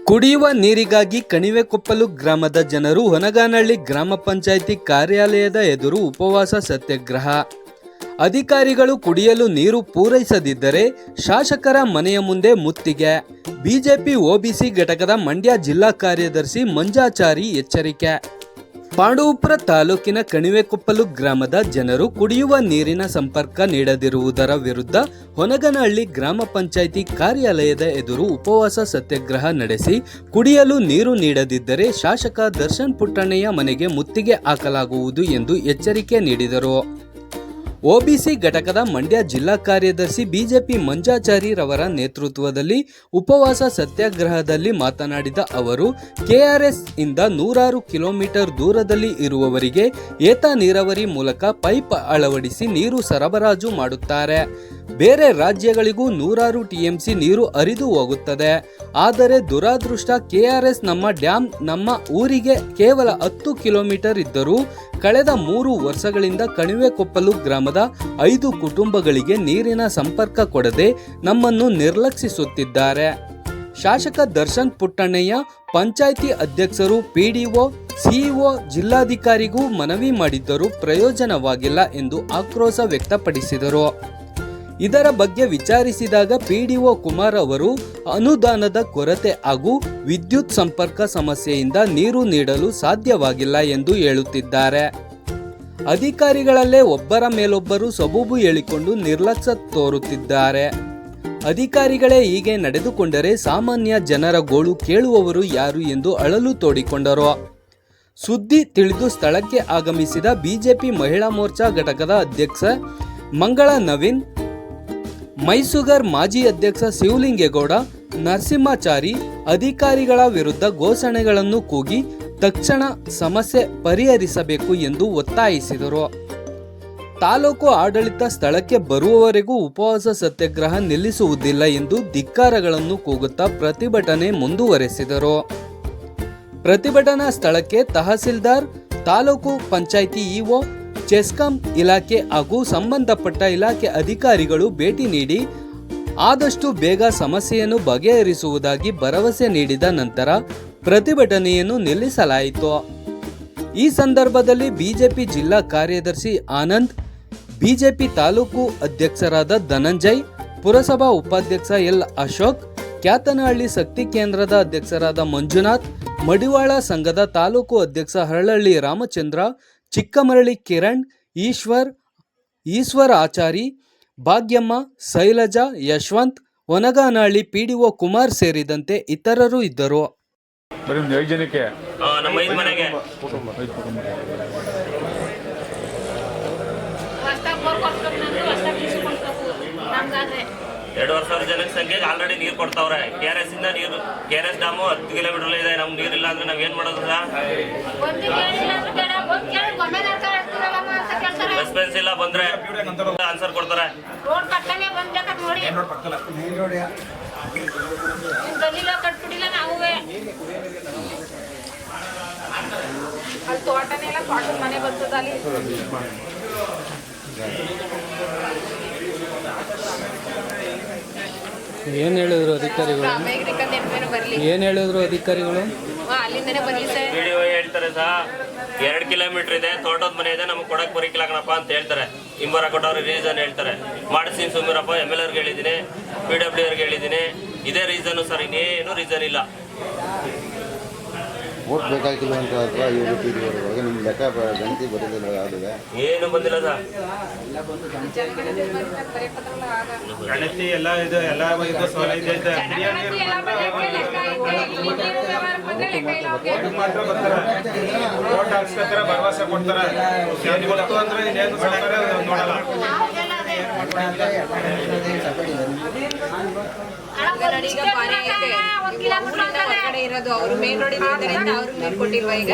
ಕುಡಿಯುವ ನೀರಿಗಾಗಿ ಕಣಿವೆಕೊಪ್ಪಲು ಗ್ರಾಮದ ಜನರು ಹೊನಗಾನಹಳ್ಳಿ ಗ್ರಾಮ ಪಂಚಾಯಿತಿ ಕಾರ್ಯಾಲಯದ ಎದುರು ಉಪವಾಸ ಸತ್ಯಾಗ್ರಹ. ಅಧಿಕಾರಿಗಳು ಕುಡಿಯಲು ನೀರು ಪೂರೈಸದಿದ್ದರೆ ಶಾಸಕರ ಮನೆಯ ಮುಂದೆ ಮುತ್ತಿಗೆ. ಬಿಜೆಪಿ ಒಬಿಸಿ ಘಟಕದ ಮಂಡ್ಯ ಜಿಲ್ಲಾ ಕಾರ್ಯದರ್ಶಿ ಮಂಜಾಚಾರಿ ಎಚ್ಚರಿಕೆ. ಪಾಂಡವಪುರ ತಾಲೂಕಿನ ಕಣಿವೆಕೊಪ್ಪಲು ಗ್ರಾಮದ ಜನರು ಕುಡಿಯುವ ನೀರಿನ ಸಂಪರ್ಕ ನೀಡದಿರುವುದರ ವಿರುದ್ಧ ಹೊನಗನಹಳ್ಳಿ ಗ್ರಾಮ ಪಂಚಾಯಿತಿ ಕಾರ್ಯಾಲಯದ ಎದುರು ಉಪವಾಸ ಸತ್ಯಾಗ್ರಹ ನಡೆಸಿ ಕುಡಿಯಲು ನೀರು ನೀಡದಿದ್ದರೆ ಶಾಸಕ ದರ್ಶನ್ ಪುಟ್ಟಣ್ಣಯ್ಯ ಮನೆಗೆ ಮುತ್ತಿಗೆ ಹಾಕಲಾಗುವುದು ಎಂದು ಎಚ್ಚರಿಕೆ ನೀಡಿದರು. ಒಬಿಸಿ ಘಟಕದ ಮಂಡ್ಯ ಜಿಲ್ಲಾ ಕಾರ್ಯದರ್ಶಿ ಬಿಜೆಪಿ ಮಂಜಾಚಾರಿ ರವರ ನೇತೃತ್ವದಲ್ಲಿ ಉಪವಾಸ ಸತ್ಯಾಗ್ರಹದಲ್ಲಿ ಮಾತನಾಡಿದ ಅವರು, ಕೆಆರ್ಎಸ್ ಇಂದ 100 ಕಿಲೋಮೀಟರ್ ದೂರದಲ್ಲಿ ಇರುವವರಿಗೆ ಏತ ನೀರಾವರಿ ಮೂಲಕ ಪೈಪ್ ಅಳವಡಿಸಿ ನೀರು ಸರಬರಾಜು ಮಾಡುತ್ತಾರೆ. ಬೇರೆ ರಾಜ್ಯಗಳಿಗೂ 100 ಟಿಎಂಸಿ ನೀರು ಹರಿದು ಹೋಗುತ್ತದೆ. ಆದರೆ ದುರಾದೃಷ್ಟ ಕೆಆರ್ಎಸ್ ನಮ್ಮ ಡ್ಯಾಮ್ ನಮ್ಮ ಊರಿಗೆ ಕೇವಲ 10 ಕಿಲೋಮೀಟರ್ ಇದ್ದರೂ ಕಳೆದ 3 ವರ್ಷಗಳಿಂದ ಕಣಿವೆಕೊಪ್ಪಲು ಗ್ರಾಮದ 5 ಕುಟುಂಬಗಳಿಗೆ ನೀರಿನ ಸಂಪರ್ಕ ಕೊಡದೆ ನಮ್ಮನ್ನು ನಿರ್ಲಕ್ಷಿಸುತ್ತಿದ್ದಾರೆ. ಶಾಸಕ ದರ್ಶನ್ ಪುಟ್ಟಣ್ಣಯ್ಯ ಪಂಚಾಯಿತಿ ಅಧ್ಯಕ್ಷರು, ಪಿಡಿಒ, ಸಿಇಒ, ಜಿಲ್ಲಾಧಿಕಾರಿಗೂ ಮನವಿ ಮಾಡಿದ್ದರೂ ಪ್ರಯೋಜನವಾಗಿಲ್ಲ ಎಂದು ಆಕ್ರೋಶ ವ್ಯಕ್ತಪಡಿಸಿದರು. ಇದರ ಬಗ್ಗೆ ವಿಚಾರಿಸಿದಾಗ ಪಿಡಿಒ ಕುಮಾರ್ ಅವರು ಅನುದಾನದ ಕೊರತೆ ಹಾಗೂ ವಿದ್ಯುತ್ ಸಂಪರ್ಕ ಸಮಸ್ಯೆಯಿಂದ ನೀರು ನೀಡಲು ಸಾಧ್ಯವಾಗಿಲ್ಲ ಎಂದು ಹೇಳುತ್ತಿದ್ದಾರೆ. ಅಧಿಕಾರಿಗಳಲ್ಲೇ ಒಬ್ಬರ ಮೇಲೊಬ್ಬರು ಸಬೂಬು ಹೇಳಿಕೊಂಡು ನಿರ್ಲಕ್ಷ್ಯ ತೋರುತ್ತಿದ್ದಾರೆ. ಅಧಿಕಾರಿಗಳೇ ಹೀಗೆ ನಡೆದುಕೊಂಡರೆ ಸಾಮಾನ್ಯ ಜನರ ಗೋಳು ಕೇಳುವವರು ಯಾರು ಎಂದು ಅಳಲು ತೋಡಿಕೊಂಡರು. ಸುದ್ದಿ ತಿಳಿದು ಸ್ಥಳಕ್ಕೆ ಆಗಮಿಸಿದ ಬಿಜೆಪಿ ಮಹಿಳಾ ಮೋರ್ಚಾ ಘಟಕದ ಅಧ್ಯಕ್ಷ ಮಂಗಳ ನವೀನ್, ಮೈಸುಗರ್ ಮಾಜಿ ಅಧ್ಯಕ್ಷ ಶಿವಲಿಂಗೇಗೌಡ, ನರಸಿಂಹಾಚಾರಿ ಅಧಿಕಾರಿಗಳ ವಿರುದ್ಧ ಘೋಷಣೆಗಳನ್ನು ಕೂಗಿ ತಕ್ಷಣ ಸಮಸ್ಯೆ ಪರಿಹರಿಸಬೇಕು ಎಂದು ಒತ್ತಾಯಿಸಿದರು. ತಾಲೂಕು ಆಡಳಿತ ಸ್ಥಳಕ್ಕೆ ಬರುವವರೆಗೂ ಉಪವಾಸ ಸತ್ಯಾಗ್ರಹ ನಿಲ್ಲಿಸುವುದಿಲ್ಲ ಎಂದು ಧಿಕ್ಕಾರಗಳನ್ನು ಕೂಗುತ್ತಾ ಪ್ರತಿಭಟನೆ ಮುಂದುವರೆಸಿದರು. ಪ್ರತಿಭಟನಾ ಸ್ಥಳಕ್ಕೆ ತಹಸೀಲ್ದಾರ್, ತಾಲೂಕು ಪಂಚಾಯಿತಿ ಇಒ, ಚೆಸ್ಕಾಂ ಇಲಾಖೆ ಹಾಗೂ ಸಂಬಂಧಪಟ್ಟ ಇಲಾಖೆ ಅಧಿಕಾರಿಗಳು ಭೇಟಿ ನೀಡಿ ಆದಷ್ಟು ಬೇಗ ಸಮಸ್ಯೆಯನ್ನು ಬಗೆಹರಿಸುವುದಾಗಿ ಭರವಸೆ ನೀಡಿದ ನಂತರ ಪ್ರತಿಭಟನೆಯನ್ನು ನಿಲ್ಲಿಸಲಾಯಿತು. ಈ ಸಂದರ್ಭದಲ್ಲಿ ಬಿಜೆಪಿ ಜಿಲ್ಲಾ ಕಾರ್ಯದರ್ಶಿ ಆನಂದ್, ಬಿಜೆಪಿ ತಾಲೂಕು ಅಧ್ಯಕ್ಷರಾದ ಧನಂಜಯ್, ಪುರಸಭಾ ಉಪಾಧ್ಯಕ್ಷ ಎಲ್ ಅಶೋಕ್, ಕ್ಯಾತನಹಳ್ಳಿ ಶಕ್ತಿ ಕೇಂದ್ರದ ಅಧ್ಯಕ್ಷರಾದ ಮಂಜುನಾಥ್, ಮಡಿವಾಳ ಸಂಘದ ತಾಲೂಕು ಅಧ್ಯಕ್ಷ ಹರಳಹಳ್ಳಿ ರಾಮಚಂದ್ರ, ಚಿಕ್ಕಮರಳಿ ಕಿರಣ್, ಈಶ್ವರ್ ಆಚಾರಿ, ಭಾಗ್ಯಮ್ಮ, ಶೈಲಜಾ, ಯಶವಂತ್, ಹೊನಗಾನಹಳ್ಳಿ ಪಿಡಿಒ ಕುಮಾರ್ ಸೇರಿದಂತೆ ಇತರರು ಇದ್ದರು. ನಮ್ಮ 5 ಮನೆಗೆ ಎರಡು ವರ್ಷ ಜನಕ್ಕೆ ಸಂಖ್ಯೆಗೆ ಆಲ್ರೆಡಿ ನೀರು ಕೊಡ್ತಾವ್ರೆ. ಕೆಆರ್ಎಸ್ ಇಂದ ನೀರು, ಕೆಆರ್ಎಸ್ ಡ್ಯಾಮು 10 ಕಿಲೋಮೀಟರ್ ಇದೆ. ನಮ್ಗೆ ನೀರಿಲ್ಲ ಅಂದ್ರೆ ನಾವೇನ್ ಮಾಡೋದು? ರೆಸ್ಪಾನ್ಸ್ ಇಲ್ಲ, ಬಂದ್ರೆ ಆನ್ಸರ್ ಕೊಡ್ತಾರೆ. ಮನೆ ಬರ್ತದಲ್ಲಿ ಏನ್ ಹೇಳಿದ್ರು ಅಧಿಕಾರಿಗಳು? ವಿಡಿಯೋ ಹೇಳ್ತಾರೆ ಸಹ 2 ಕಿಲೋಮೀಟರ್ ಇದೆ, ತೋಟದ ಮನೆ ಇದೆ, ನಮ್ಗೆ ಕೊಡಕ್ ಬರೀಕಿಲ್ಲ ಕಣಪ್ಪ ಅಂತ ಹೇಳ್ತಾರೆ. ಇಂಬರ ಕೊಟ್ಟವ್ರು ರೀಸನ್ ಹೇಳ್ತಾರೆ. ಮಾಡಿಸ್ತೀನಿ ಸುಮೀರಪ್ಪ, MLA ಹೇಳಿದ್ದೀನಿ, PWD ಹೇಳಿದ್ದೀನಿ. ಇದೇ ರೀಸನ್ ಸರ್, ಇನ್ನೇನು ರೀಸನ್ ಇಲ್ಲ. ವೋಟ್ ಬೇಕಾಗಿಲ್ಲ ಅಂತ ಅಥವಾ ಇವರು ನಿಮ್ಮ ಲೆಕ್ಕ ಗಣತಿ ಬರೋದಿಲ್ಲ, ಯಾವುದಿದೆ ಏನು ಬಂದಿಲ್ಲ ಸರ್. ಗಣತಿ ಎಲ್ಲ ಇದು ಮಾತ್ರ ಬರ್ತಾರೆ. ವೋಟ್ ಹಾಕ್ಸ್ಕೊತಾರೆ, ಭರವಸೆ ಕೊಡ್ತಾರೆ. ಏನು ಗೊತ್ತು ಅಂದ್ರೆ ಇನ್ನೇನು ಮಾಡ್ತಾರೆ ನೋಡಲ್ಲ. ಇರೋದು ಅವರು ಮೇನ್ ರೋಡ್ ಇರೋದ್ರಿಂದ ಅವರು ನೀರು ಕೊಟ್ಟಿಲ್ವಾ? ಈಗ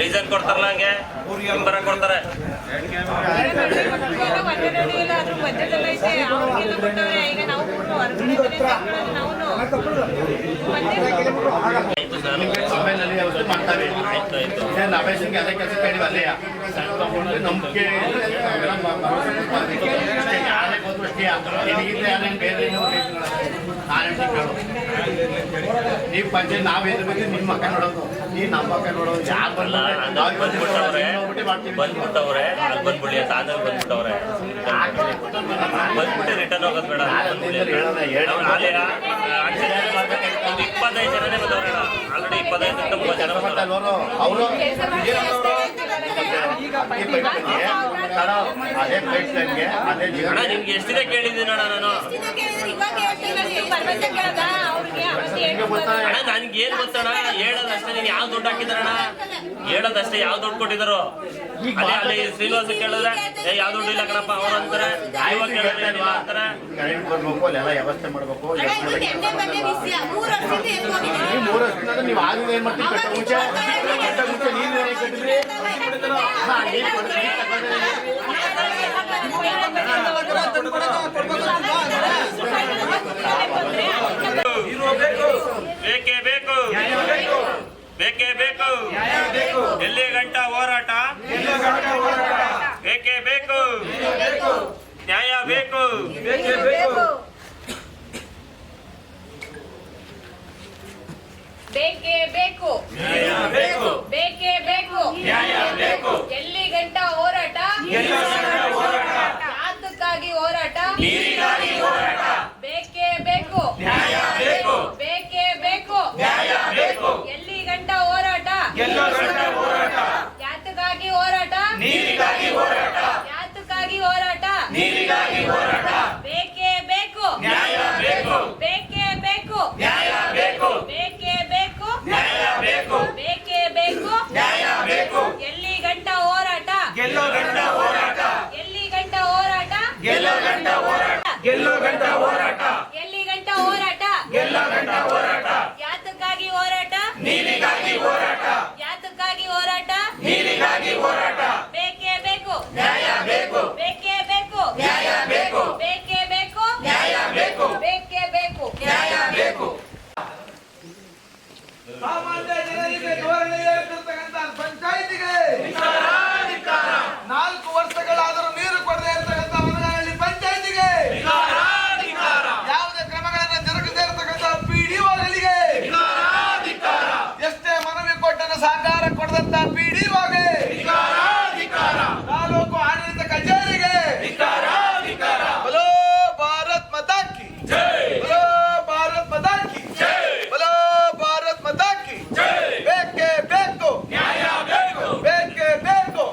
ರೀಸನ್ ಕೊಡ್ತಾರಲ್ಲ, ಹಂಗೆ ಇಂಬರ ಕೊಡ್ತಾರೆ. ಮಧ್ಯದಲ್ಲೈತೆ, ಅವ್ರಿಗೆಲ್ಲ ಕೊಟ್ಟವ್ರೆ. ಈಗ ನಾವು ಹೊರಗಡೆ ಆಯ್ತು ಸರ್, ಸಭೆಯಲ್ಲಿ ಅವತ್ತು ಮಾಡ್ತಾರೆ. ಆಯ್ತು ಆಯ್ತು. ರಮೇಶನ್ಗೆ ಅದೇ ಕೆಲಸ ಕೇಳಿ ಅಲ್ಲೇ ನಂಬಿಕೆ ಯಾರೇ ಗೊತ್ತು ಅಷ್ಟೇ ನಿನಗಿದ್ರೆ ಯಾರೇನು ಬೇರೆ ನೀವು ಪಂಚಾಯತ್ ನಾವ್ ಎದುರ್ಬೇಕು, ನಿಮ್ಮ ಮಕ್ಕ ನೋಡೋದು, ನೀವ್ ನಮ್ಮ ಮಕ್ಕ ನೋಡೋದು, ಯಾರು ಬರಲ್ಲ. ಬಂದ್ಬಿಟ್ಟವ್ರೆ ಅಲ್ಲಿ ಬಂದ್ಬಿಡಿ ಅಂತ ಆದಾಗ ಬಂದ್ಬಿಟ್ಟವ್ರೆ. ಬಂದ್ಬಿಟ್ಟು ರಿಟರ್ನ್ ಹೋಗೋದು ಬೇಡ. 25 ಜನನೇ ಬಂದವ್ರೆ. ಆಲ್ರೆಡಿ 25 ಜನ ಬಂದವ್ರೆ. ಅವರು ಅದೇ ಪ್ಲೇಟ್ ಲೈನ್ಗೆ ಅದೇ ಅಣ್ಣ ನಿಮ್ಗೆ ಎಷ್ಟಿದೆ ಕೇಳಿದ್ದೀನಿ ಅಣ್ಣ ನಾನು. ಅಣ್ಣ ನನ್ಗೆ ಏನ್ ಗೊತ್ತಣ್ಣ, ಹೇಳೋದಷ್ಟೇ. ನೀನ್ ಯಾವ ದುಡ್ಡು ಹಾಕಿದಾರಣ್ಣ, ಹೇಳೋದಷ್ಟೇ. ಯಾವ ದುಡ್ಡು ಕೊಟ್ಟಿದ್ರು ಅದೇ ಅಲ್ಲಿ ಶ್ರೀನಿವಾಸ ಕೇಳಿದ್ರೆ ಯಾವ ದುಡ್ಡು ಇಲ್ಲ ಕಣಪ್ಪ ಅವ್ರು ಅಂತಾರೆ. ಇವಾಗ ಕೇಳಿದ್ರೆ ಇಲ್ಲ ಅಂತಾರೆ. ಕರೆಂಟ್ ಬರ್ಬೇಕು, ಅಲ್ಲೆಲ್ಲ ವ್ಯವಸ್ಥೆ ಮಾಡ್ಬೇಕು. 3 ವರ್ಷದಿಂದ ನೀವು ಆಗಿಲ್ಲ ಏನ್ ಮಾಡ್ತೀವಿ? ಕಟ್ಟ ಮುಂಚೆ ನೀರು ಕಟ್ಟಿದ್ರಿ. ಬೇಕೇ ಬೇಕು, ಬೇಕೇ ಬೇಕು, ಎಲ್ಲಿ ಗಂಟ ಹೋರಾಟ, ಬೇಕೇ ಬೇಕು, ನ್ಯಾಯ ಬೇಕು. ಬೇಕೇ ಬೇಕು, ಬೇಕೇ ಬೇಕು, ಎಲ್ಲಿ ಗಂಟ ಹೋರಾಟ, ಯಾತಕ್ಕಾಗಿ ಹೋರಾಟ, ಬೇಕೇ ಬೇಕು, ಬೇಕೇ ಬೇಕು, ಎಲ್ಲಿ ಗಂಟ ಹೋರಾಟ, ಯಾತಕ್ಕಾಗಿ ಹೋರಾಟ, ಯಾತಕ್ಕಾಗಿ ಹೋರಾಟ, ಬೇಕೇ ಬೇಕು, ಬೇಕೇ ಬೇಕು, ಬೇಕೇ ಬೇಕು, ಬೇಕೇ ಬೇಕು, ಎಲ್ಲಿ ಗಂಟ ಹೋರಾಟ, ಎಲ್ಲಿ ಗಂಟ ಹೋರಾಟ, ಎಲ್ಲಿ ಗಂಟ ಹೋರಾಟ, ಯಾತಕ್ಕಾಗಿ ಹೋರಾಟ, ಯಾತಕ್ಕಾಗಿ ಹೋರಾಟ, ಬೇಕೇ ಬೇಕು, ಬೇಕೇ ಬೇಕು, ಬೇಕೇ ಬೇಕು, ಬೇಕೇ ಬೇಕು. ಸಾಮಾನ್ಯ ಜನರಿಗೆ ಧೋರಣೆ ಹೇಳ್ತಿರ್ತಕ್ಕಂಥ ಪಂಚಾಯಿತಿಗೆ 4 ವರ್ಷಗಳಾದರೂ ನೀರು ಕೊಡದೇ ಇರ್ತಕ್ಕಂಥ ವನಗಾನಹಳ್ಳಿ ಪಂಚಾಯಿತಿಗೆ, ಯಾವುದೇ ಕ್ರಮಗಳನ್ನು ಜರುಗದೇ ಇರ್ತಕ್ಕಂಥ ಪಿಡಿಒಗಳಿಗೆ, ಎಷ್ಟೇ ಮನವಿ ಕೊಟ್ಟನ್ನು ಸಹಕಾರ ಕೊಡದಂತ ಪಿಡಿಒಗೆ, ತಾಲೂಕು ಆಡಳಿತ ಕಚೇರಿಗೆ ಬಲೋ ಭಾರತ್ ಮಾತಾ ಕಿ ಬಲೋ ಭಾರತ್ ಮಾತಾ ಕಿ ಬಲೋ ಭಾರತ್ ಮಾತಾ ಕಿ. ಬೇಕೇ ಬೇಕು, ಬೇಕೇ ಬೇಕು,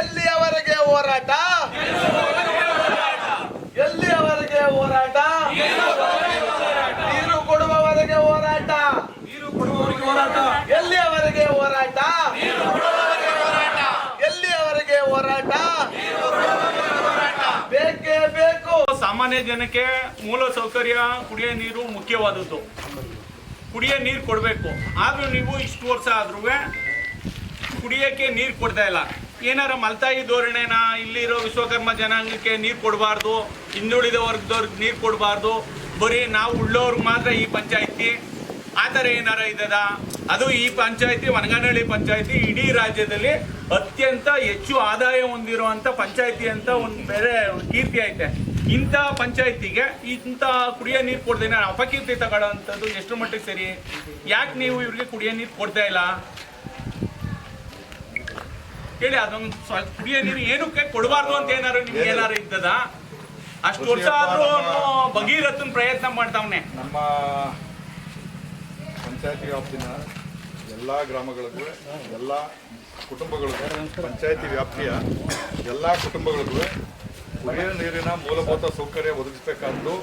ಎಲ್ಲಿಯವರೆಗೆ ಹೋರಾಟ, ಎಲ್ಲಿಯವರೆಗೆ ಹೋರಾಟ, ನೀರು ಕೊಡುವವರೆಗೆ ಹೋರಾಟ, ಎಲ್ಲಿಯವರೆಗೆ ಹೋರಾಟ, ಎಲ್ಲಿಯವರೆಗೆ ಹೋರಾಟ, ಬೇಕೇ ಬೇಕು. ಸಾಮಾನ್ಯ ಜನಕ್ಕೆ ಮೂಲ ಸೌಕರ್ಯ ಕುಡಿಯೋ ನೀರು ಮುಖ್ಯವಾದದ್ದು. ಕುಡಿಯೋ ನೀರು ಕೊಡಬೇಕು. ಆದರೂ ನೀವು ಇಷ್ಟು ವರ್ಷ ಆದ್ರೂ ಕುಡಿಯೋಕ್ಕೆ ನೀರು ಕೊಡ್ತಾ ಇಲ್ಲ. ಏನಾರ ಮಲ್ತಾಯಿ ಧೋರಣೆನ, ಇಲ್ಲಿರೋ ವಿಶ್ವಕರ್ಮ ಜನಾಂಗಕ್ಕೆ ನೀರು ಕೊಡಬಾರ್ದು, ಹಿಂದುಳಿದ ವರ್ಗದವ್ರಿಗೆ ನೀರು ಕೊಡಬಾರ್ದು, ಬರೀ ನಾವು ಉಳ್ಳೋರ್ಗೆ ಮಾತ್ರ ಈ ಪಂಚಾಯಿತಿ, ಆ ಥರ ಏನಾರ ಇದ್ದದ? ಅದು ಈ ಪಂಚಾಯಿತಿ, ವನಗಾನಹಳ್ಳಿ ಪಂಚಾಯಿತಿ ಇಡೀ ರಾಜ್ಯದಲ್ಲಿ ಅತ್ಯಂತ ಹೆಚ್ಚು ಆದಾಯ ಹೊಂದಿರುವಂಥ ಪಂಚಾಯಿತಿ ಅಂತ ಒಂದು ಬೇರೆ ಕೀರ್ತಿ ಐತೆ. ಇಂಥ ಪಂಚಾಯಿತಿಗೆ ಇಂಥ ಕುಡಿಯೋ ನೀರು ಕೊಡ್ದೇನೆ ಅಪಕೀರ್ತಿ ತಗೊಳ್ಳೋವಂಥದ್ದು ಎಷ್ಟು ಮಟ್ಟಿಗೆ ಸರಿ? ಯಾಕೆ ನೀವು ಇವ್ರಿಗೆ ಕುಡಿಯೋ ನೀರು ಕೊಡ್ತಾ ಇಲ್ಲ ಹೇಳಿ? ಅದೊಂದು ಕುಡಿಯೋ ನೀರು ಏನಕ್ಕೆ ಕೊಡಬಾರ್ದು ಅಂತ ಏನಾರು ನಿಮ್ಗೆ ಏನಾರು ಇದ್ದದ? ಅಷ್ಟು ವರ್ಷ ಆದ್ರೂ ಭಗೀರಥನ್ ಪ್ರಯತ್ನ ಮಾಡ್ತಾವನೆ. ನಮ್ಮ ಪಂಚಾಯತಿ ವ್ಯಾಪ್ತಿನ ಎಲ್ಲ ಗ್ರಾಮಗಳಿಗೂ, ಎಲ್ಲ ಕುಟುಂಬಗಳಿಗೂ, ಪಂಚಾಯತಿ ವ್ಯಾಪ್ತಿಯ ಎಲ್ಲ ಕುಟುಂಬಗಳಿಗೂ ಕುಡಿಯುವ ನೀರಿನ ಮೂಲಭೂತ ಸೌಕರ್ಯ ಒದಗಿಸಬೇಕಾದ್ದು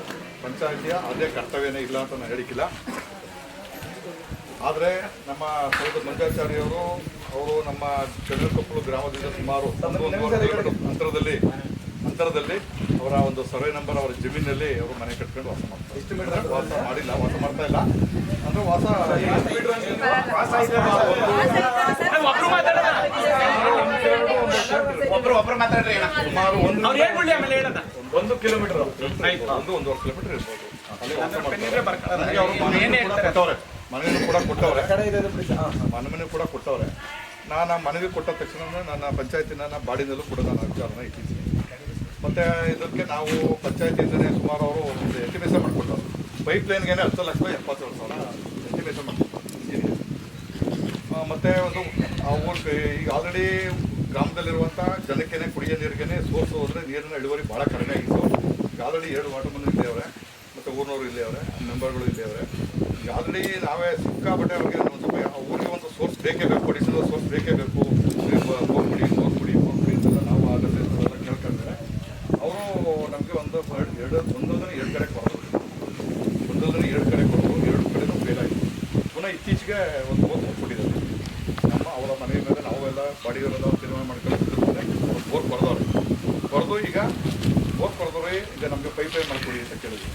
ಪಂಚಾಯತಿಯ ಅದೇ ಕರ್ತವ್ಯನೇ ಇಲ್ಲ ಅಂತ ನಾನು ಹೇಳಿಕ್ಕಿಲ್ಲ. ಆದರೆ ನಮ್ಮ ಸೌದ ಮಂಜಾಚಾರ್ಯವರು ಅವರು ನಮ್ಮ ಚನ್ನಕೊಪ್ಪಲು ಗ್ರಾಮದಿಂದ ಸುಮಾರು 1 ಕಿಲೋಮೀಟರ್ ಅಂತರದಲ್ಲಿ ಅವರ ಒಂದು ಸರ್ವೆ ನಂಬರ್ ಅವರ ಜಮೀನಲ್ಲಿ ಅವರು ಮನೆ ಕಟ್ಕೊಂಡು ವಾಸ ಮಾಡ್ತಾರೆ. ಎಷ್ಟು ಮೀಟರ್ ವಾಸ ಮಾಡಿಲ್ಲ, ವಾಸ ಮಾಡ್ತಾ ಇಲ್ಲ ಅಂದ್ರೆ ಒಬ್ರು ಮಾತಾಡ್ರಿ. ಸುಮಾರು 1 1 ಕಿಲೋಮೀಟರ್ ಒಂದೂವರೆ ಕಿಲೋಮೀಟರ್ ಇರ್ಬೋದು. ಅಲ್ಲಿ ವಾಸ ಬೆನ್ನಿದ್ರೆ ಬರ್ಕೊಳ್ಳೋದು. ನನಗೆ ಅವರು ಏನೇ ಹೇಳ್ತಾರೆ? ಮನೆಯನ್ನು ಕೂಡ ಕೊಟ್ಟವ್ರೆ ಮನೆ ಕೂಡ ಕೊಟ್ಟವ್ರೆ. ನಾನು ಆ ಮನವಿ ಕೊಟ್ಟ ತಕ್ಷಣ ನನ್ನ ಪಂಚಾಯತಿನ ಬಾಡಿನಲ್ಲೂ ಕೂಡ ನಾನು ಅರ್ಜಿಯನ್ನು ಇಟ್ಟಿದ್ದೀನಿ. ಮತ್ತು ಇದಕ್ಕೆ ನಾವು ಪಂಚಾಯತಿಯಿಂದಲೇ ಸುಮಾರು ಅವರು ಒಂದು ಎಸ್ಟಿಮೇಷನ್ ಮಾಡಿಕೊಟ್ಟರು. ಪೈಪ್ ಲೈನ್ಗೆ 10,70,000 ಎಸ್ಟಿಮೇಷನ್ ಮಾಡಿಕೊಟ್ಟರು ಇಂಜಿನಿಯರ್. ಮತ್ತು ಒಂದು ಆ ಊರಿಗೆ ಈಗ ಆಲ್ರೆಡಿ ಗ್ರಾಮದಲ್ಲಿರುವಂಥ ಜನಕ್ಕೇನೆ ಕುಡಿಯೋ ನೀರಿಗೇನೆ ಸೋರ್ಸ್ ಹೋದರೆ ನೀರಿನ ಇಳುವರಿ ಭಾಳ ಕಡಿಮೆ ಆಗಿತ್ತು. ಈಗ ಆಲ್ರೆಡಿ 2 ವಾಟರ್ ಮನ್ ಇಲ್ಲೇ ಅವರೇ ಮತ್ತು ಊರಿನವರು ಇಲ್ಲೇ ಅವರೇ, ಮೆಂಬರ್ಗಳು ಇಲ್ಲೇ ಅವರೇ. ಈಗ ಆಲ್ರೆಡಿ ನಾವೇ ಸಿಕ್ಕಾಪಟ್ಟೆ ಅವ್ರಿಗೆ ಒಂದು ಸ್ವಲ್ಪ ಊರಿಗೆ ಒಂದು ಸೋರ್ಸ್ ಬೇಕೇ ಬೇಕು, ಅಡಿಷನಲ್ ಸೋರ್ಸ್ ಬೇಕೇ ಬೇಕು. ಬೋರ್ ಕುಡಿ ಅಂತೆಲ್ಲ ನಾವು ಅದೆಲ್ಲ ಕೇಳ್ಕೊಂಡ್ರೆ ಅವರು ನಮಗೆ ಒಂದೊಂದು 2 ಕಡೆ ಕೊಡೋದು, 2 ಕಡೆ ಕೊಡೋದು, 2 ಕಡೆನೂ ಫೇಲ್ ಆಯಿತು. ಪುನಃ ಇತ್ತೀಚೆಗೆ ಒಂದು ಬೋರ್ ಕೊಟ್ಟಿದ್ದಾರೆ. ಅವರ ಮನೆ ಮೇಲೆ ನಾವೆಲ್ಲ ಬಾಡಿಯವರೆಲ್ಲ ತೀರ್ಮಾನ ಮಾಡ್ಕೊಂಡು ಬೋರ್ ಕೊರೆದವ್ರೆ. ಈಗ ಬೋರ್ ಕೊರೆದವ್ರೆ ಈಗ ನಮಗೆ ಪೈಪ್ ಲೈನ್ ಮಾಡಿಕೊಡಿ ಅಂತ ಕೇಳಿದ್ವಿ.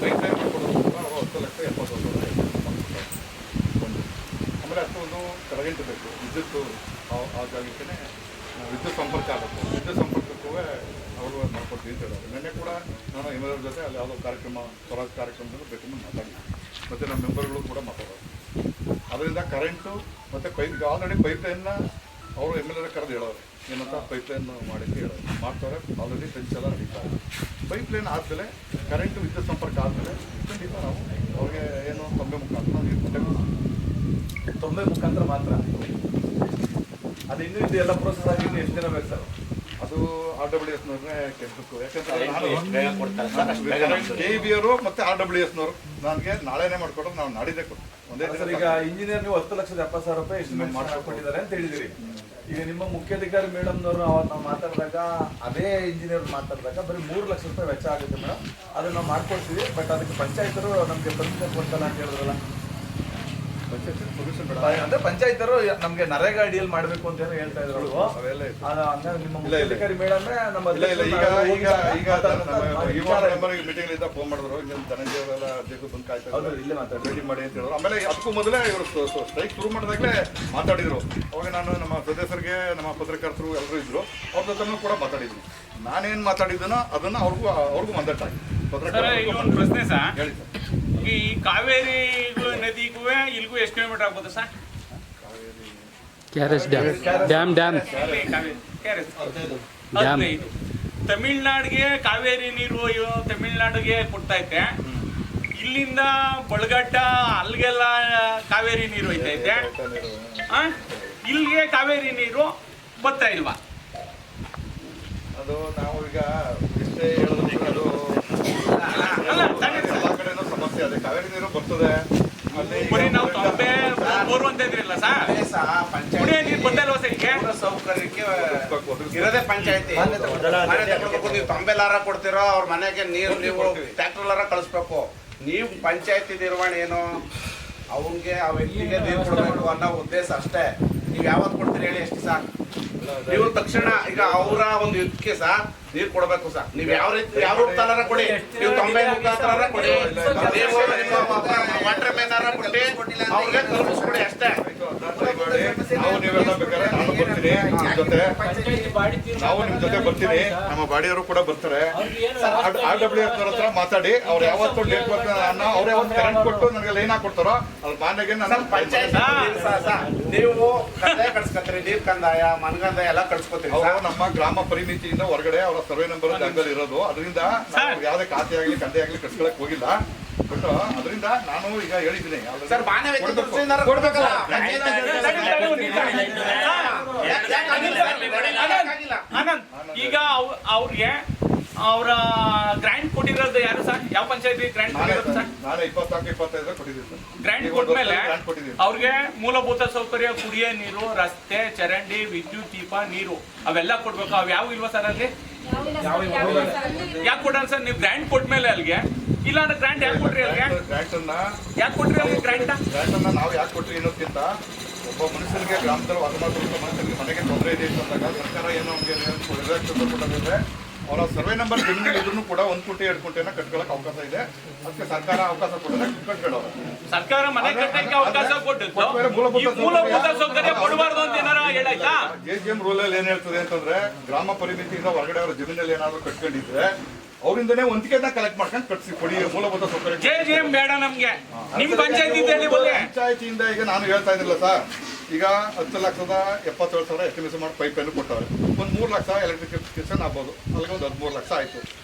ಪೈಪ್ ಲೈನ್ ಮಾಡಿಕೊಡೋದು ಕೂಡ ಅವರು 10,70,000 ಮಾಡಿಕೊಡ್ತಾರೆ. ಆಮೇಲೆ ಅಷ್ಟೊಂದು ಕರೆಂಟ್ ಬೇಕು, ವಿದ್ಯುತ್ ಆ ಜಾಗಕ್ಕೆ ವಿದ್ಯುತ್ ಸಂಪರ್ಕ ಆಗಬೇಕು. ವಿದ್ಯುತ್ ಸಂಪರ್ಕಕ್ಕೂ ಅವರು ಮಾಡ್ಕೊಡ್ತೀವಿ ಅಂತ ಹೇಳೋದು. ನಿನ್ನೆ ಕೂಡ ನಾನು MLA ಜೊತೆ ಅಲ್ಲಿ ಯಾವುದೋ ಕಾರ್ಯಕ್ರಮ ಸ್ವರಾಜ್ ಕಾರ್ಯಕ್ರಮದಲ್ಲಿ ಭೇಟಿ ಮಾತಾಡಿದ್ವಿ. ಮತ್ತು ನಮ್ಮ ಮೆಂಬರ್ಗಳು ಕೂಡ ಮಾತಾಡೋದು. ಅದರಿಂದ ಕರೆಂಟು ಮತ್ತು ಈಗ ಆಲ್ರೆಡಿ ಪೈಪ್ ಲೈನ್ನ ಅವರು MLA ಕರೆದು ಹೇಳೋರು ಏನಂತ ಪೈಪ್ ಲೈನ್ ಮಾಡಿದ್ದು ಹೇಳೋರು ಮಾಡ್ತಾರೆ. ಆಲ್ರೆಡಿ ಟೆನ್ಸ್ ಎಲ್ಲ ನಡೀತಾರೆ. ಪೈಪ್ ಲೈನ್ ಆದಮೇಲೆ ಕರೆಂಟು ವಿದ್ಯುತ್ ಸಂಪರ್ಕ ಆದಮೇಲೆ ಖಂಡಿತ ನಾವು ಅವ್ರಿಗೆ ಏನು 90 ಮುಖಾಂತರ ನಾವು ನೀರು ಕೊಟ್ಟೆ 90 ಮುಖಾಂತರ ಮಾತ್ರ. ಅದು ಇನ್ನೂ ಇದು ಎಲ್ಲ ಪ್ರೋಸೆಸ್ ಆಗಿ ಎಷ್ಟು ದಿನ ಬೇಕು ಸರ್? ಅದು RWSನವ್ರನ್ನೇ ಕೇಳಬೇಕು. ಯಾಕಂದರೆ ನಾನು KEB ಅವರು ಮತ್ತು RWSನವರು ನನಗೆ ನಾಳೆನೇ ಮಾಡಿಕೊಟ್ರು, ನಾವು ನಾಡಿದ್ದೇ ಕೊಟ್ಟು ಒಂದೇ ದಿನ. ಈಗ ಇಂಜಿನಿಯರ್ ನೀವು 10,70,000 ರೂಪಾಯಿ ಎಸ್ಟಿಮೇಟ್ ಮಾಡಿಕೊಟ್ಟಿದ್ದಾರೆ ಅಂತ ಹೇಳಿದಿರಿ. ಈಗ ನಿಮ್ಮ ಮುಖ್ಯಾಧಿಕಾರಿ ಮೇಡಮ್ನವರು ನಾವು ಮಾತಾಡಿದಾಗ ಅದೇ ಇಂಜಿನಿಯರ್ ಮಾತಾಡಿದಾಗ ಬರೀ 3 ಲಕ್ಷ ರೂಪಾಯಿ ವೆಚ್ಚ ಆಗುತ್ತೆ ಮೇಡಮ್, ಅದನ್ನ ನಾವು ಮಾಡ್ಕೊಡ್ತೀವಿ. ಬಟ್ ಅದಕ್ಕೆ ಪಂಚಾಯತರು ನಮಗೆ ಪರ್ಮಿಷನ್ ಕೊಡ್ತಲ್ಲ ಅಂತ ಹೇಳಿದ್ರಲ್ಲ. ಅಂದ್ರೆ ಪಂಚಾಯತರು ನಮ್ಗೆ ನರೇಗಾ ಅಡಿಯಲ್ಲಿ ಮಾಡ್ಬೇಕು ಅಂತ ಹೇಳ್ತಾ ಇದ್ರು. ನಿಮ್ಮ ಮುಖ್ಯಾಧಿಕಾರಿ ಮೇಡಮ್ ನಮ್ಮ ಮೀಟಿಂಗ್ ಫೋನ್ ಮಾಡಿದ್ರು. ಧನಂಜಯ ಅವರೆಲ್ಲ ಅಧ್ಯಕ್ಷರು ಬಂದು ಕಾಯ್ತಾ ಭೇಟಿ ಮಾಡಿ ಅಂತ ಹೇಳಿದ್ರು. ಆಮೇಲೆ ಅದಕ್ಕೂ ಮೊದಲೇ ಇವರು ಸ್ಟ್ರೈಕ್ ಶುರು ಮಾಡಿದಾಗಲೇ ಮಾತಾಡಿದ್ರು. ಅವಾಗ ನಾನು ನಮ್ಮ ಸದಸ್ಯರಿಗೆ, ನಮ್ಮ ಪತ್ರಕರ್ತರು ಎಲ್ಲರೂ ಇದ್ರು, ಅವ್ರ ಜೊತೆ ಕೂಡ ಮಾತಾಡಿದ್ರು. ನಾನೇನು ಮಾತಾಡಿದ್ದನೋ ಅದನ್ನು ಅವ್ರಿಗೂ ಮಂದಟ್ಟಾಗಿ ಒಂದು ಪ್ರಶ್ನೆ ಸರ್, ಹೇಳಿ ಸರ್. ಈ ಕಾವೇರಿ ನದಿಗೂ ಇಲ್ಲಿಗೂ ಎಷ್ಟು ಕಿಲೋಮೀಟರ್ ಆಗ್ಬೋದು ಸರ್? ಡ್ಯಾಮ್ 15. ತಮಿಳ್ನಾಡಿಗೆ ಕಾವೇರಿ ನೀರು ತಮಿಳ್ನಾಡಿಗೆ ಕೊಡ್ತೈತೆ. ಇಲ್ಲಿಂದ ಬಳಗಟ್ಟ ಅಲ್ಲಿಗೆಲ್ಲ ಕಾವೇರಿ ನೀರು ಹೋಯ್ತೈತೆ. ಇಲ್ಲಿಗೆ ಕಾವೇರಿ ನೀರು ಬರ್ತಾ ಇಲ್ವಾ? ಅದು ನಾವು ಈಗ ಎಷ್ಟೇ ಹೇಳಿದ್ರು ಅದು ಎಲ್ಲ ಕಡೆನೂ ಸಮಸ್ಯೆ ಅದೇ. ಕಾವೇರಿ ನೀರು ಬರ್ತದೆ ಅಲ್ಲಿ. ಬರೀ ನಾವು ಬೋರ್ ಅಂತ ಇದ್ರಿಲ್ಲ ಸರ್, ಕುಡಿಯೋ ನೀರು ಬಂದೇ ಇಲ್ವಾ ಸರ್? ಈಗ ಸೌಕರ್ಯಕ್ಕೆ ಇರೋದೇ ಪಂಚಾಯತಿ. ನೀವು ತಂಬೆಲಾರ ಕೊಡ್ತೀರೋ ಅವ್ರ ಮನೆಗೆ ನೀರು, ನೀವು ಟ್ಯಾಕ್ಟರ್ಲಾರ ಕಳಿಸ್ಬೇಕು. ನೀವು ಪಂಚಾಯತಿ ನಿರ್ವಹಣೆ ಏನು, ಅವನಿಗೆ ಆ ವ್ಯಕ್ತಿಗೆ ನೀರು ಕೊಡಬೇಕು ಅನ್ನೋ ಉದ್ದೇಶ ಅಷ್ಟೇ. ನೀವು ಯಾವತ್ತು ಕೊಡ್ತೀರಿ ಹೇಳಿ? ಎಷ್ಟು ಸರ್ ನೀವು ತಕ್ಷಣ ಈಗ ಅವರ ಒಂದು ಇದಕ್ಕೆ ಸರ್ ನೀರು ಕೊಡಬೇಕು ಸರ್. ನೀವು ಯಾವ ರೀತಿ ಯಾವ ತಲಾರ ಕೊಡಿ, ನೀವು 90 ಮುಖಾಂತರ ಕೊಡಿ, ನೀವು ನಿಮ್ಮ ವಾಟರ್ ಮ್ಯಾನರ ಕೊಡಿ, ಅವ್ರಿಗೆ ತಲುಪಿಸ್ಕೊಡಿ ಅಷ್ಟೇ. ನಾವು ನೀವೆಲ್ಲ ಬೇಕಾದ್ರೆ ನಾನು ಬರ್ತೀನಿ ನಿಮ್ಮ ಜೊತೆ, ನಾವು ನಿಮ್ಮ ಜೊತೆ ಬರ್ತೀನಿ, ನಮ್ಮ ಬಾಡಿಯವರು ಕೂಡ ಬರ್ತಾರೆ. RWS ಹತ್ರ ಮಾತಾಡಿ ಅವ್ರು ಯಾವತ್ತು ಡೇಟ್ ಬರ್ತಾರೆ ಅನ್ನೋ, ಅವ್ರು ಯಾವತ್ತು ಕರೆಂಟ್ ಕೊಟ್ಟು ನನಗೆ ಲೈನ್ ಹಾಕೊಡ್ತಾರೋ ಅದ್ರ ಬಾಂಡೆಗೆ ನಾನು ಪಂಚಾಯತ್ ನೀವು ಕಂದಾಯ ಕಳ್ಸ್ಕೊತೀರಿ, ನೀರ್ ಕಂದಾಯ, ಮನ್ಗಂದಾಯ ಎಲ್ಲ ಕಳ್ಸ್ಕೊತೀರಿ. ಅವರು ನಮ್ಮ ಗ್ರಾಮ ಪರಿಮಿತಿಯಿಂದ ಹೊರಗಡೆ ಅವರ ಸರ್ವೆ ನಂಬರ್ ಜಾಗದಲ್ಲಿ ಇರೋದು. ಅದರಿಂದ ನಾವು ಯಾವುದೇ ಖಾತೆ ಆಗಲಿ ಕಂದಾಯ ಆಗಲಿ ಕಟ್ಸ್ಕೊಳಕ್ ಹೋಗಿಲ್ಲ. ಬಟ್ ಅದರಿಂದ ನಾನು ಈಗ ಹೇಳಿದ್ದೀನಿ ಸರ್, ಕೊಡ್ಬೇಕಲ್ಲ. ಈಗ ಅವ್ರಿಗೆ ಅವರ ಗ್ರಾಂಟ್ ಕೊಟ್ಟಿರೋದು ಯಾರು ಸರ್? ಯಾವ ಪಂಚಾಯತಿ ಗ್ರಾಂಟ್ ಕೊಟ್ಟಿರೋದು ಸರ್? ನಾನು 24-25 ಕೊಟ್ಟಿದ್ದೀನಿ. ಗ್ರಾಂಟ್ ಕೊಟ್ಮೇಲೆ ಅವ್ರಿಗೆ ಮೂಲಭೂತ ಸೌಕರ್ಯ, ಕುಡಿಯೋ ನೀರು, ರಸ್ತೆ, ಚರಂಡಿ, ವಿದ್ಯುತ್ ದೀಪ, ನೀರು ಅವೆಲ್ಲ ಕೊಡ್ಬೇಕು. ಅವ್ ಯಾವ ಇಲ್ವಾ ಸರ್ ಅಲ್ಲಿ? ಯಾಕೆ ಕೊಟ್ಟ ಸರ್ ನೀವು ಗ್ರಾಂಟ್ ಕೊಟ್ಮೇಲೆ ಅಲ್ಲಿಗೆ? ಇಲ್ಲ ಅಂದ್ರೆ ಗ್ರಾಂಟ್ ಯಾಕೆ ಕೊಟ್ರಿ ಅಲ್ಲಿಗೆ? ಯಾಕೆ ಕೊಟ್ರಿ ಅಲ್ಲಿಗೆ ಗ್ರಾಂಟ್ ಅನ್ನ ನಾವು ಯಾಕೆ ಕೊಟ್ರಿ ಅನ್ನೋದಕ್ಕಿಂತ, ಒಬ್ಬ ಮನುಷ್ಯನಿಗೆ ಗ್ರಾಮದಲ್ಲಿ ವಾಸ ಮಾಡುವಂಥ ಮನುಷ್ಯನಿಗೆ ಮನೆಗೆ ತೊಂದರೆ ಇದೆ ಅಂದಾಗ ಸರ್ಕಾರ ಏನೋ ನಮಗೆ ಕೊಟ್ಟಿದ್ರೆ ಅವರ ಸರ್ವೆ ನಂಬರ್ ಜಮೀನಲ್ಲಿ ಇದ್ರೂ ಕೂಡ 1 ಕೋಟಿ 2 ಕೋಟಿಯನ್ನ ಕಟ್ಕೊಳ್ಳೋಕೆ ಅವಕಾಶ ಇದೆ. ಅದಕ್ಕೆ ಸರ್ಕಾರ ಅವಕಾಶ ಕೊಟ್ಟರೆ ಕಟ್ಕೊಳ್ಳೋರು. ಸರ್ಕಾರ ಮನೆ ಕಟ್ಟಕ್ಕೆ ಅವಕಾಶ ಕೊಟ್ಟಿತ್ತು, ಈ ಮೂಲಭೂತ ಸೌಕರ್ಯ ಕೊಡಬಾರ್ದು ಅಂತ ಏನಾರ ಹೇಳಾಯ್ತಾ? JJM ರೂಲಲ್ಲಿ ಏನ್ ಹೇಳ್ತದೆ ಅಂತಂದ್ರೆ, ಗ್ರಾಮ ಪರಿಮಿತಿಯಿಂದ ಹೊರಗಡೆ ಅವರ ಜಮೀನಲ್ಲಿ ಏನಾದ್ರು ಕಟ್ಕೊಂಡಿದ್ರೆ ಅವರಿಂದನೇ ಒಂದಿಗೆನ ಕಲೆಕ್ಟ್ ಮಾಡ್ಕೊಂಡು ಕಟ್ಸಿ ಕೊಡಿ ಮೂಲಭೂತ ಸೌಕರ್ಯ. JJM ಬೇಡ ನಮ್ಗೆ, ನಿಮ್ ಪಂಚಾಯತಿ ಪಂಚಾಯತಿಯಿಂದ ಈಗ ನಾನು ಹೇಳ್ತಾ ಇದ್ದಿಲ್ಲ ಸರ್, ಈಗ 10,70,70,000 ಎಸ್ಟಿಮೇಷನ್ ಮಾಡಿ ಪೈಪ್ ಅನ್ನು ಕೊಟ್ಟವ್ರೆ. ಒಂದು 3 ಲಕ್ಷ ಎಲೆಕ್ಟ್ರಿಫಿಕೇಶನ್ ಆಗ್ಬೋದು, ಅಲ್ಲಿಗೆ ಒಂದು 13 ಲಕ್ಷ ಆಯ್ತು.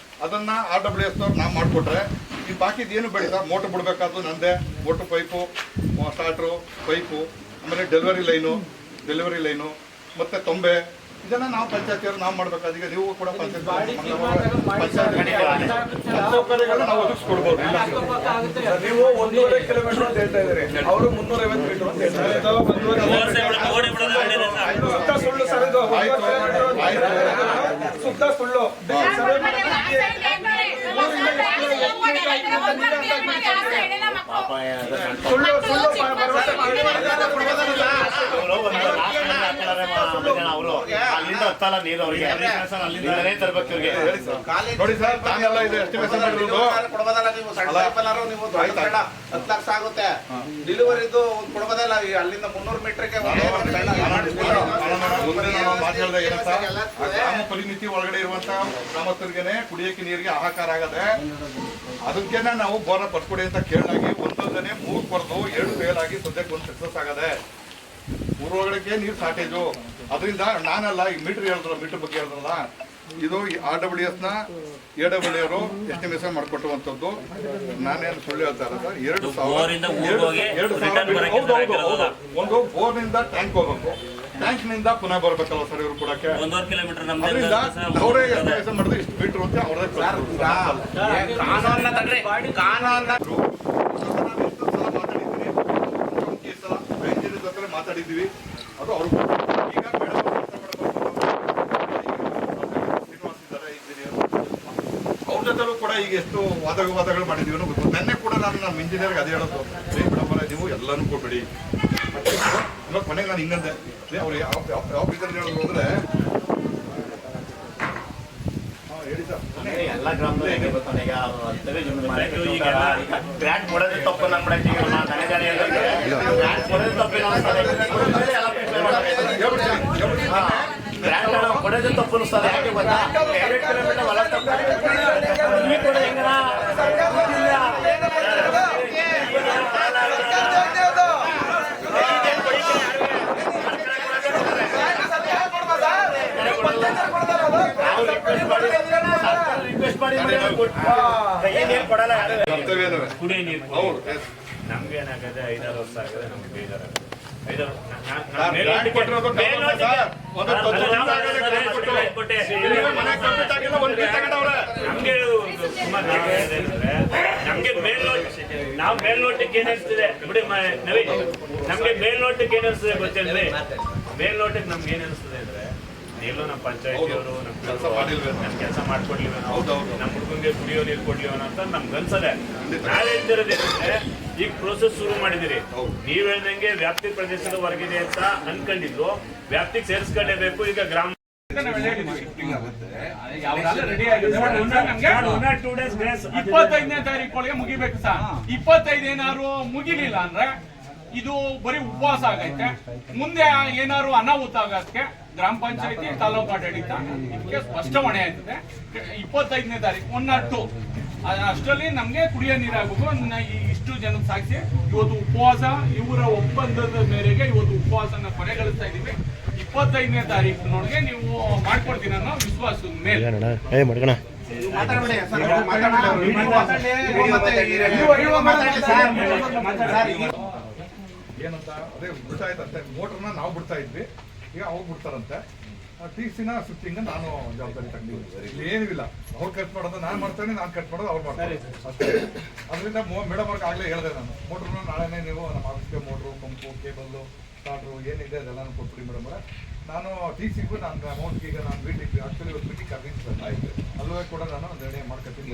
ಅದನ್ನ RWS ನವ್ರು ನಾವು ಮಾಡಿಕೊಟ್ರೆ ಈ ಬಾಕಿದ್ ಏನು ಬೇಡಿ ಸರ್, ಮೋಟ್ರ್ ಬಿಡಬೇಕಾದ್ರು ನಂದೇ, ಮೋಟ್ರ್ ಪೈಪು, ಸ್ಟಾರ್ಟ್ರು ಪೈಪು, ಆಮೇಲೆ ಡೆಲಿವರಿ ಲೈನು ಮತ್ತೆ ತೊಂಬೆ, ಇದನ್ನ ನಾವು ಪಂಚಾಯತಿಯವರು ನಾವು ಮಾಡ್ಬೇಕಾದ. ಈಗ ನೀವು ಕೂಡ ಪಂಚಾಯತ್ ಸೌಕರ್ಯಗಳನ್ನ ನಾವು ಒದಗಿಸ್ಕೊಡ್ಬೋದು. ನೀವು 1.5 ಕಿಲೋಮೀಟರ್ ಅಂತ ಹೇಳ್ತಾ ಇದ್ದೀರಿ, ಅವರು 350 ಮೀಟರ್ ಅಂತ ಹೇಳ್ತಾರೆ. ಸುತ್ತ ಸುಳ್ಳು ಸರ್, ಇದು ಸುತ್ತ ಸುಳ್ಳು. ಅಲ್ಲಿಂದ ಹತ್ತಲ್ಲ ನೀರು, ಅವ್ರಿಗೆ ಅಲ್ಲಿಂದನೇ ತರಬೇಕು ಇವ್ರಿಗೆ. ನೋಡಿ ಸರ್, ನಾನೆಲ್ಲ ಇದು ಎಸ್ಟಿಮೇಷನ್ ಮಾಡಿರೋದು ಕೊಡಬೋದಲ್ಲ. ನೀವು ಸಣ್ಣ ಪೈಪಲ್ಲಾರು ನೀವು 10 ಲಕ್ಷ ಆಗುತ್ತೆ. ಡೆಲಿವರಿದು ಕೊಡಬೋದಲ್ಲ, ಅಲ್ಲಿಂದ 300 ಮೀಟರ್ಗೆ ಗ್ರಾಮ ಪರಿಮಿತಿ ಒಳಗಡೆ ಇರುವಂತ ಗ್ರಾಮಸ್ಥರಿಗೆನೆ ಕುಡಿಯಕ್ಕೆ ನೀರಿಗೆ ಹಾಹಾಕಾರ ಆಗದೆ. ಅದಕ್ಕೇನೆ ನಾವು ಬೋರ್ನ ಪಡ್ಕೊಡಿ ಅಂತ ಕೇಳಾಗಿ ಒಂದೊಂದನೇ 3 ಕೊರದು 2 ಫೇಲ್ ಆಗಿ ಸದ್ಯಕ್ಕೆ 1 ಸಕ್ಸಸ್ ಆಗದೆ. ಊರೊಳಗಡೆ ನೀರು ಶಾರ್ಟೇಜು. ಅದರಿಂದ ನಾನಲ್ಲ ಈ ಮೀಟರ್ ಬಗ್ಗೆ ಹೇಳಿದ್ರಲ್ಲ, ಇದು RWS ನ AWL ಅವರು ಎಸ್ಟಿಮೇಷನ್ ಮಾಡಿಕೊಟ್ಟುವಂಥದ್ದು. ನಾನೇನು ಸುಳ್ಳು ಹೇಳ್ತಾ ಇಲ್ಲ ಸರ್. 2,000 ಒಂದು ಬೋರ್ನಿಂದ ಟ್ಯಾಂಕ್ ಹೋಗ್ಬೇಕು, ಟ್ಯಾಂಕ್ನಿಂದ ಪುನಃ ಬರ್ಬೇಕಲ್ವ ಸರ್ ಇವರು ಕೊಡಕ್ಕೆ. 1.5 ಕಿಲೋಮೀಟರ್ ಅದರಿಂದ ಅವರೇ ಎಸ್ಟಿಮೇಷನ್ ಮಾಡಿದ್ರೆ ಇಷ್ಟು ಮೀಟರ್ ಅಂತ ಅವರೇ ಮಾತಾಡಿದ್ವಿ. ಅದು ಅವರು ಈಗ ಅವ್ರ ಜೊತೆಲೂ ಕೂಡ ಈಗ ಎಷ್ಟು ವಾದಗಳು ಮಾಡಿದೀವಿ ಅನ್ನೋ ಗೊತ್ತು. ನೆನ್ನೆ ಕೂಡ ನಾನು ನಮ್ಮ ಇಂಜಿನಿಯರ್ಗೆ ಅದೇ ಹೇಳೋದು, ಮೇಡಮ್ ನೀವು ಎಲ್ಲನೂ ಕೊಟ್ಬಿಡಿ. ಇವಾಗ ಕೊನೆಗೆ ನಾನು ಹಿಂಗಂದೆ, ಅವ್ರು ಯಾವ ಇದರಲ್ಲಿ ಹೇಳೋದು ಅಂದ್ರೆ, ಹೇಳಿ ಸರ್, ಎಲ್ಲ ಗ್ರಾಮದಲ್ಲಿ ಗೊತ್ತಾನೆ. ಈಗ ಗ್ರಾಂಟ್ ಕೊಡೋದೇ ತಪ್ಪು ನಮ್ಮ ಗ್ರಾಂಟ್ ಕೊಡೋದೇ ತಪ್ಪೇನು ಗ್ರಾಂಟ್ ಕೊಡೋದೇ ತಪ್ಪು ಅನಿಸ್ತದೆ. ಯಾಕೆ ಗೊತ್ತಾ, 2 ಕಿಲೋಮೀಟರ್ ಹೊಲ ತಪ್ಪು ಹೆಂಗ ಕೊಡಲ್ಲ. ಕುಡಿಯ ನೀರು ನಮ್ಗೆ ಏನಾಗದೆ 5-6 ವರ್ಷ ಆಗದೆ ನಮ್ಗೆ ಬೇಜಾರಾಗುತ್ತೆ. ನಮ್ಗೆ ನಾವು ಮೇಲ್ನೋಟಕ್ಕೆ ಏನ್ ಅನಿಸ್ತಿದೆ ಬಿಡಿ ನವೀನ್, ನಮ್ಗೆ ಮೇಲ್ನೋಟಕ್ಕೆ ಏನ್ ಅನಿಸ್ತದೆ ಗೊತ್ತೇನ್ರಿ? ಮೇಲ್ನೋಟಕ್ಕೆ ನಮ್ಗೆ ಏನ್ ಅನಿಸ್ತದೆ ಅಂದ್ರೆ, ಎಲ್ಲೋ ನಮ್ಮ ಪಂಚಾಯತಿಯವರು ನಮ್ ಕೆಲಸ ಮಾಡ್ಕೊಡ್ಲಿವ, ನಮ್ಮ ಹುಡುಗಂಗೆ ಕುಡಿಯೋ ನೀರು ಕೊಡ್ಲಿವನ ಅಂತ ನಮ್ಗೆ ಅನ್ಸದೆ. ನಾವ್ ಹೇಳ್ತಿರೋದೇನಂದ್ರೆ, ಈಗ ಪ್ರೋಸೆಸ್ ಶುರು ಮಾಡಿದಿರಿ. ನೀವ್ ಹೇಳ್ದಂಗೆ ವ್ಯಾಪ್ತಿ ಪ್ರದೇಶದ ಹೊರಗಿದೆ ಅಂತ ಅನ್ಕೊಂಡಿದ್ರು, ವ್ಯಾಪ್ತಿಗೆ ಸೇರಿಸ್ಕೊಳ್ಳೇಬೇಕು. ಈಗ ಗ್ರಾಮ 25ನೇ ತಾರೀಕೊಳಗೆ ಮುಗಿಬೇಕು ಸರ್. 25 ಏನಾದ್ರು ಮುಗಿಲಿಲ್ಲ ಅಂದ್ರೆ ಇದು ಬರೀ ಉಪವಾಸ ಆಗೈತೆ. ಮುಂದೆ ಏನಾದ್ರು ಅನಾಹುತ ಆಗೋದಕ್ಕೆ ಗ್ರಾಮ ಪಂಚಾಯತಿ ತಾಲೂಕು ಆಡಳಿತ ಇದಕ್ಕೆ ಸ್ಪಷ್ಟ ಹೊಣೆ ಆಯ್ತದೆ. 25ನೇ ತಾರೀಕು 1 ಅಷ್ಟರಲ್ಲಿ ನಮ್ಗೆ ಕುಡಿಯೋ ನೀರಾಗಬೇಕು. ಇಷ್ಟು ಜನಕ್ಕೆ ಸಾಕ್ಷಿ ಇವತ್ತು ಉಪವಾಸ, ಇವರ ಒಪ್ಪಂದದ ಮೇರೆಗೆ ಇವತ್ತು ಉಪವಾಸನ ಕೊನೆಗೊಳಿಸ್ತಾ ಇದೀವಿ. 25ನೇ ತಾರೀಕಿನೊಳಗೆ ನೀವು ಮಾಡ್ಕೊಡ್ತೀನಿ ಅನ್ನೋ ವಿಶ್ವಾಸದ ಮೇಲೆ ಏನಂತ ಅದೇ ಬಿಡ್ತಾ ಇತ್ತಂತೆ. ಮೋಟರ್ನ ನಾವು ಬಿಡ್ತಾ ಇದ್ವಿ, ಈಗ ಅವ್ರು ಬಿಡ್ತಾರಂತೆ. TC-ನ ಸ್ವಿಚಿಂಗ್ ನಾನು ಜವಾಬ್ದಾರಿ ತಗೊಂಡಿದ್ದೀನಿ. ಇಲ್ಲಿ ಏನೂ ಇಲ್ಲ, ಅವ್ರು ಕಟ್ ಮಾಡೋದು ನಾನು ಮಾಡ್ತೇನೆ, ನಾನು ಕಟ್ ಮಾಡೋದು ಅವ್ರು ಮಾಡ್ತಾರೆ ಅಷ್ಟೇ. ಅದರಿಂದ ಮೇಡಮ್ ಅವ್ರಿಗೆ ಆಗಲೇ ಹೇಳಿದೆ ನಾನು, ಮೋಟ್ರನ್ನ ನಾಳೆನೇ ನೀವು ನಮ್ಮ ಆಫೀಸ್ಗೆ ಮೋಟ್ರು, ಪಂಪು, ಕೇಬಲ್ಲು, ಸ್ಟಾರ್ಟ್ರು ಏನಿದೆ ಅದೆಲ್ಲನೂ ಕೊಟ್ಬಿಡಿ ಮೇಡಮ್. ನಾನು TC-ಗೂ ನಾನು ಅಮೌಂಟ್ಗೆ ಈಗ ನಾನು ಮೀಟಿಂಗ್ ಆ್ಯಕ್ಚುಲಿ ಒಂದು ಮೀಟಿಂಗ್ ಕರೆದಿದ್ದೀನಿ, ಅಲ್ಲೂ ಕೂಡ ನಾನು ನಿರ್ಣಯ ಮಾಡ್ಕೊತೀನಿ.